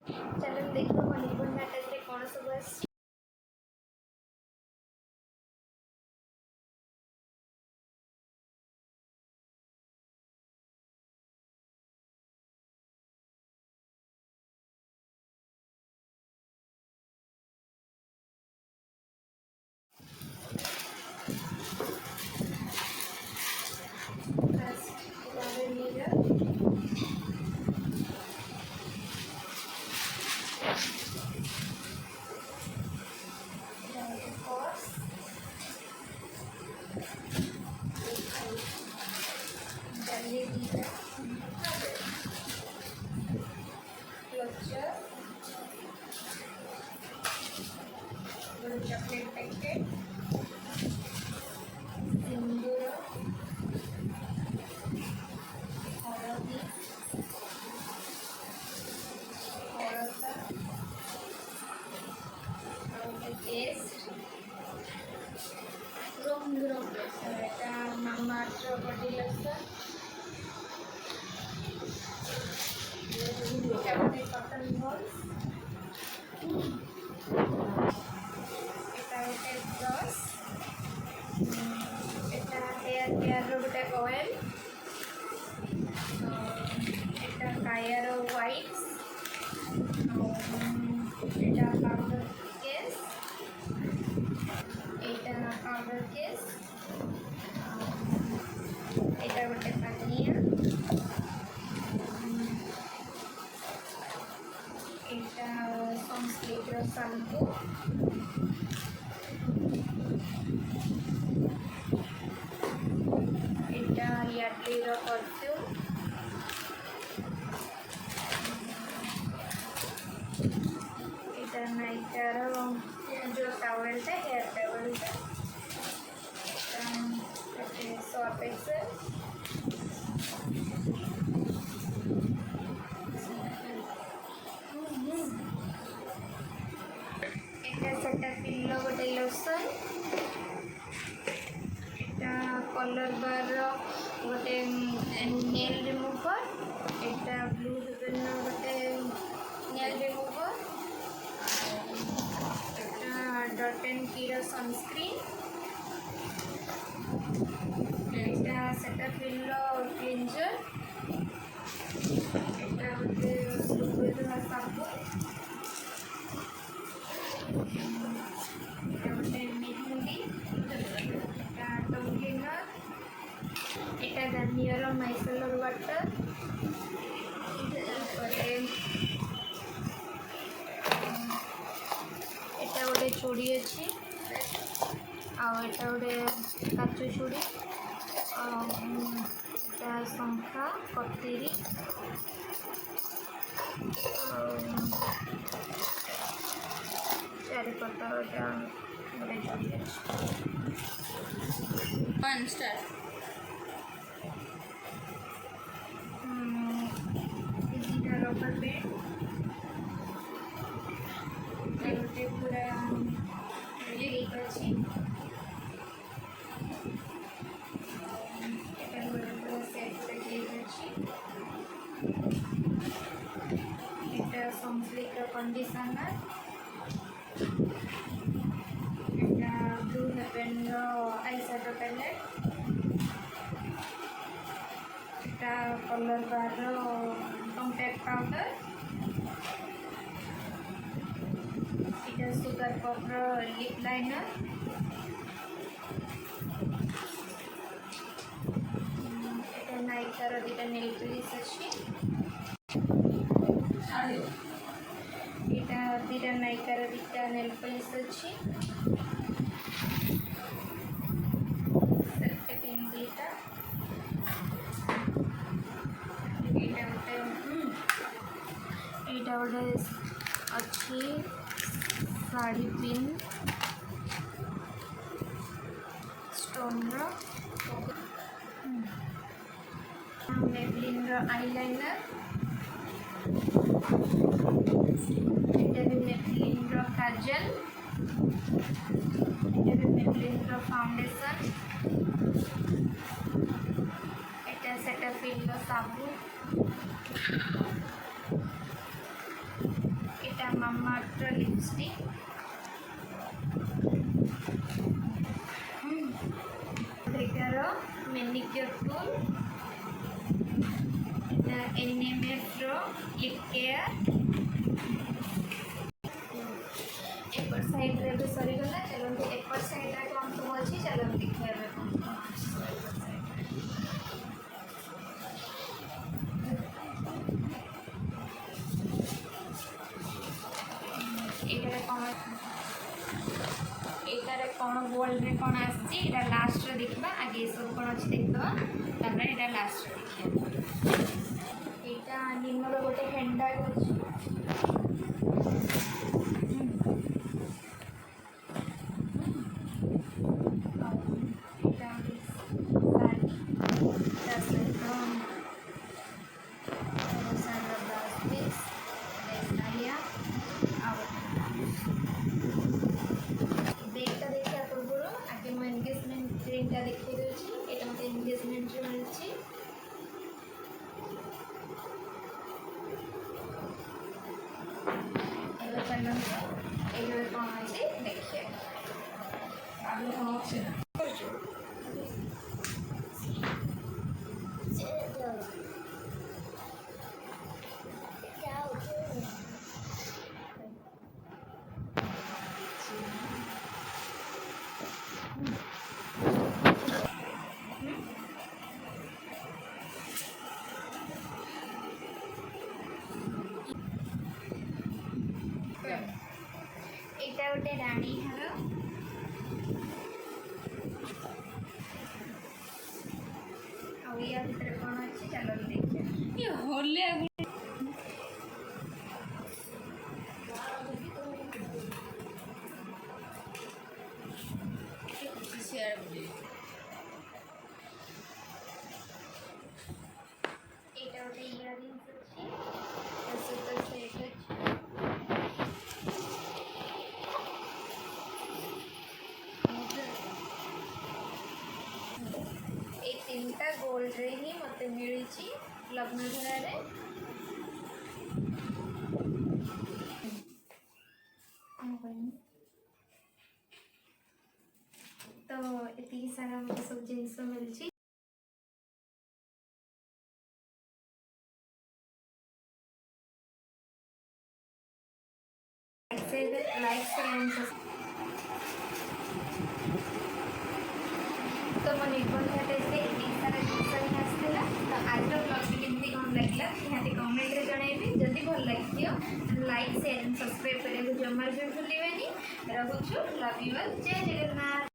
चलो देखो मणिपुर नाटक रे कौन सब आछि। चॉकलेट पैकेट सिंदूर हलदी हलदा पेस्ट এটা মামাআর্থ বডি লোশন এটা ଗୋଟେ কটন বল এটা ଗୋଟେ ব্রাশ এটা হেয়ার কেয়ার ଗୋଟେ অয়েল এটা কায়ার হোয়াইটস এটা পাউডার কেস এটা পাউডার কেস এটা ଗୋଟେ পানিয়া এটা সনস্ক্রিন শ্যাম্পু এটা ইয়ার্ডলির পারফিউম এটা নাইকার जो টাওয়েলটা হেয়ার টাওয়েলটা এটা সর্ফ এক্সেল এটা সেটা পিল্লো ଗୋଟେ লোশন এটা কলর বার ଗୋଟେ নেল রিমুভার এটা ব্লু হেভেন ଗୋଟେ নেল রিমুভার এটা ডট এন্ড কির সনস্ক্রিন এটা সেটা পিল্লো ক্লিনজার এটা ଗୋଟେ ব্লু সাবুন এটা ଗୋଟେ মেহেন্দি এটা টোন ক্লিনার এটা গার্নিয়র মাইসেলর ওয়াটার তারপরে এটা ଗୋଟେ ଚୁଡ଼ି ଅଛି ଆଉ ଏଟା ଗୋଟେ କାଚ ଚୁଡ଼ି ଆଉ ଏଟା ଶଙ୍ଖା କତିରି ଚାରିପଟ ଏଟା ଗୋଟେ ଚୁଡ଼ି ଅଛି वन स्टार्ट ଦିଟା ରବର ବ୍ୟାଣ୍ଡ ଗୋଟେ ପୁରା ଲିକ୍ ଅଛି এটা ଗୋଟେ ପୁରା ସେଟ୍ ଲିକ୍ ଅଛି এটা ସନସିଲ୍କର କଣ୍ଡିସନର এটা ବ୍ଲୁ ହେଭେନର ଆଇ ଶ୍ୟାଡୋ ପ୍ୟାଲେଟ୍ এটা କଲର୍ ବାର୍ର କମ୍ପାକ୍ଟ ପାଉଡ଼ର এটা ସୁଗାର ପପ୍ର ଲିପ୍ ଲାଇନର এটা ନାଇକାର ଦୁଇଟା ନେଲ୍ ପଲିସ୍ ଅଛି এটা দুইটা নাইকার দুইটা নেল পলিশ ଅଛି সেটা পিনটা এইটা ଗୋଟେ ଅଛି ଶାଢ଼ୀ ପିନ୍ ଷ୍ଟୋନ୍ର ମେବ୍ଲିନ୍ର ଆଇଲାଇନର এটা भी मेब्लिन काजल এটা भी मेब्लिन फाउंडेशन এটা সেটাফিল साबुन ମାମାଆର୍ଥର ଲିପଷ୍ଟିକ୍। ଏଟାର ମ୍ୟାନିକ୍ୟୁର ଟୁଲ୍। ଏଟା NMFର ଲିପ୍ କେୟାର। एपर साइड रे भी सरीगला। चलते एपर साइड रे कौन सब अच्छी चलते देखिए कौन कौन एटारे कौन गोल्ड रे कौन आसी एटा लास्ट रे देखबा। आगे सब कौन अच्छी देखबा तापर एटा लास्ट रे देखिए। एटा निमर गोटे हैंड बैग अछि। রিংটা দেখিয়ে দিয়েছি। এটা মতো এনগেজমেন্ট রয়েছে। এবার চলুন এইভাবে কম আছে দেখিয়ে আমি হচ্ছে না এটা গোটে রানী ହାର। ଆଉ ୟା ଭିତରେ କ'ଣ ଅଛି ଚାଲନ୍ତୁ ଦେଖିବା। ଇଏ ହଲେ এইটা গোটে ইয়ারিংস ଅଛି। ତା ସହିତ ସେଟ୍ ଅଛି। এই তিনটা গোল্ড রে ହିଁ ମୋତେ ମିଳିଛି ଲଗ୍ନଧରାରେ। ତ ଏତିକି ସାରା ମୋତେ ସବୁ ଜିନିଷ ମିଳିଛି। लाइक शेयर तो मो निर्बंध टेस्ट सारा जिन आसाला। तो आज ब्लग केमती कौन लगे निहाती कमेंट रे जनइबे। जदि भल लगी लाइक शेयर सब्सक्राइब करने को जमा भी भूलें। रोचु लव यू ऑल। जय जगन्नाथ।